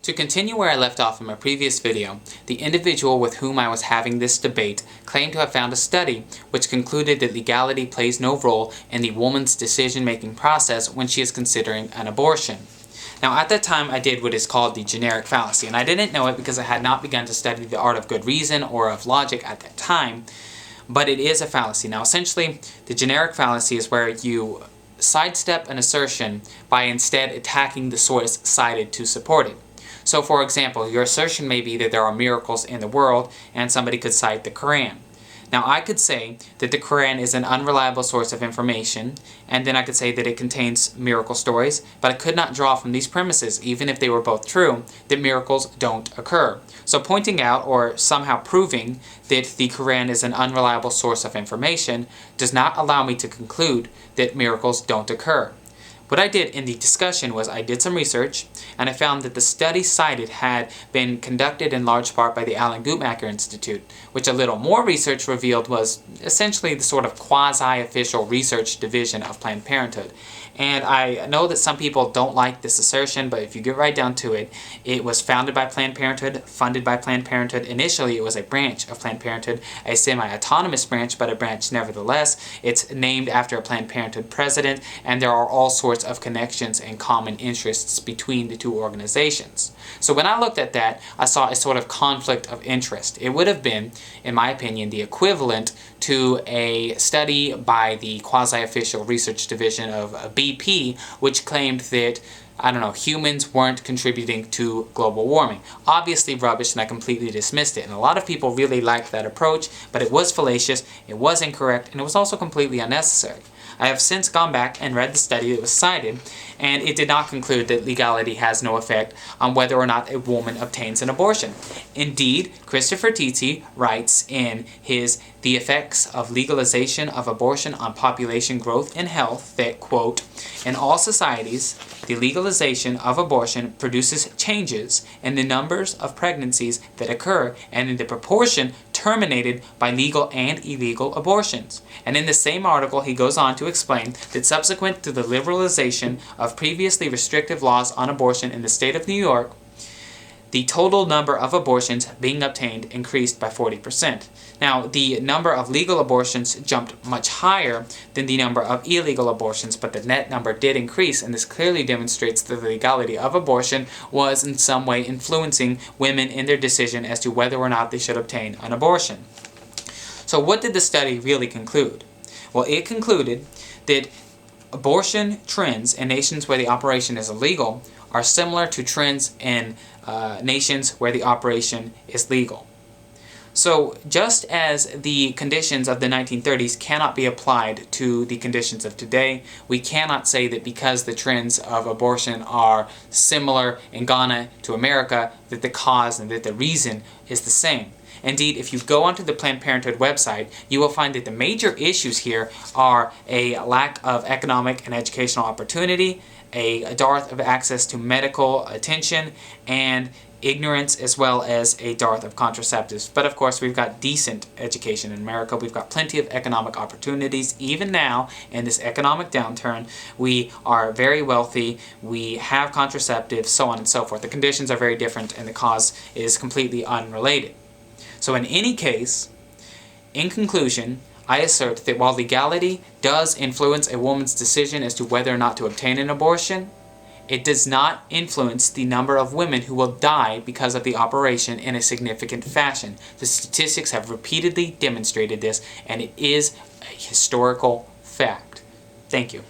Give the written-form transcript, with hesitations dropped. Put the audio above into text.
To continue where I left off in my previous video, the individual with whom I was having this debate claimed to have found a study which concluded that legality plays no role in the woman's decision-making process when she is considering an abortion. Now, at that time, I did what is called the generic fallacy, and I didn't know it because I had not begun to study the art of good reason or of logic at that time, but it is a fallacy. Now, essentially, the generic fallacy is where you sidestep an assertion by instead attacking the source cited to support it. So, for example, your assertion may be that there are miracles in the world, and somebody could cite the Quran. Now, I could say that the Quran is an unreliable source of information, and then I could say that it contains miracle stories, but I could not draw from these premises, even if they were both true, that miracles don't occur. So pointing out, or somehow proving, that the Quran is an unreliable source of information does not allow me to conclude that miracles don't occur. What I did in the discussion was I did some research, and I found that the study cited had been conducted in large part by the Guttmacher Institute, which a little more research revealed was essentially the sort of quasi-official research division of Planned Parenthood. And I know that some people don't like this assertion, but if you get right down to it, it was founded by Planned Parenthood, funded by Planned Parenthood. Initially, it was a branch of Planned Parenthood, a semi-autonomous branch, but a branch nevertheless. It's named after a Planned Parenthood president, and there are all sorts of connections and common interests between the two organizations. So when I looked at that, I saw a sort of conflict of interest. It would have been, in my opinion, the equivalent to a study by the quasi-official research division of BP, which claimed that, I don't know, humans weren't contributing to global warming. Obviously rubbish, and I completely dismissed it. And a lot of people really liked that approach, but it was fallacious, it was incorrect, and it was also completely unnecessary. I have since gone back and read the study that was cited, and it did not conclude that legality has no effect on whether or not a woman obtains an abortion. Indeed, Christopher Tietze writes in his The Effects of Legalization of Abortion on Population Growth and Health that, quote, "In all societies, the legalization of abortion produces changes in the numbers of pregnancies that occur and in the proportion terminated by legal and illegal abortions." And in the same article, he goes on to explain that subsequent to the liberalization of previously restrictive laws on abortion in the state of New York, the total number of abortions being obtained increased by 40%. Now, the number of legal abortions jumped much higher than the number of illegal abortions, but the net number did increase, and this clearly demonstrates that the legality of abortion was in some way influencing women in their decision as to whether or not they should obtain an abortion. So what did the study really conclude? Well, it concluded that abortion trends in nations where the operation is illegal are similar to trends in nations where the operation is legal. So just as the conditions of the 1930s cannot be applied to the conditions of today, we cannot say that because the trends of abortion are similar in Ghana to America, that the cause and that the reason is the same. Indeed, if you go onto the Planned Parenthood website, you will find that the major issues here are a lack of economic and educational opportunity, a dearth of access to medical attention, and ignorance, as well as a dearth of contraceptives. But of course, we've got decent education in America. We've got plenty of economic opportunities. Even now, in this economic downturn, we are very wealthy, we have contraceptives, so on and so forth. The conditions are very different, and the cause is completely unrelated. So in any case, in conclusion, I assert that while legality does influence a woman's decision as to whether or not to obtain an abortion, it does not influence the number of women who will die because of the operation in a significant fashion. The statistics have repeatedly demonstrated this, and it is a historical fact. Thank you.